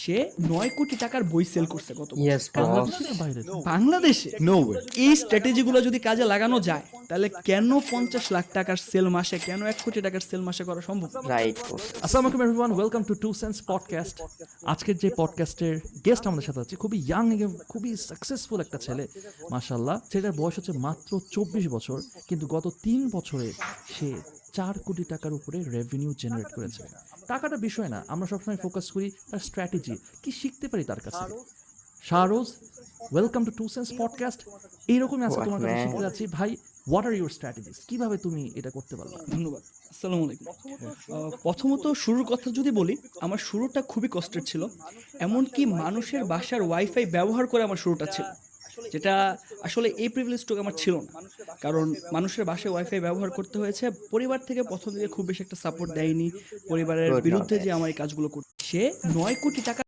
সে 9 কোটি টাকার বই সেল করছে গত বছর। Yes boss. বাংলাদেশে না বাইরে? বাংলাদেশে নো ওয়ে। এই স্ট্র্যাটেজিগুলো যদি কাজে লাগানো যায় তাহলে কেন 50 লাখ টাকার সেল মাসে, কেন 1 কোটি টাকার সেল মাসে করা সম্ভব? Right boss. আসসালামু আলাইকুম everyone, welcome to to sense podcast. আজকের যে পডকাস্টের গেস্ট আমাদের সাথে আছে খুবই ইয়াং এবং খুবই সাকসেসফুল একটা ছেলে, মাশাআল্লাহ। ছেলেটার বয়স হচ্ছে মাত্র 24 বছর, কিন্তু গত 3 বছরে সে 4 কোটি টাকার উপরে রেভিনিউ জেনারেট করেছে। টাকাটা বিষয় না, আমরা সবসময় ফোকাস করি তার স্ট্র্যাটেজি, কি শিখতে পারি তার কাছে। Shahroz, welcome to to sense podcast. এইরকমই আজকে What তোমার কাছে man? শিখতে যাচ্ছি ভাই, হোয়াট আর ইউর স্ট্র্যাটেজিস, কিভাবে তুমি এটা করতে পারলা? ধন্যবাদ। আসসালামু আলাইকুম। প্রথমত শুরুর কথা যদি বলি, আমার শুরুটা খুবই কষ্টের ছিল। এমনকি মানুষের বাসার ওয়াইফাই ব্যবহার করে আমার শুরুটা ছিল, যেটা আসলে এই প্রিভিলেজটুকু আমার ছিল না। কারণ মানুষের বাসায় ওয়াইফাই ব্যবহার করতে হয়েছে। পরিবার থেকে প্রথম দিকে খুব বেশি একটা সাপোর্ট দেয়নি, পরিবারের Good বিরুদ্ধে knowledge. যে আমার এই কাজগুলো করতে। সে 9 কোটি টাকা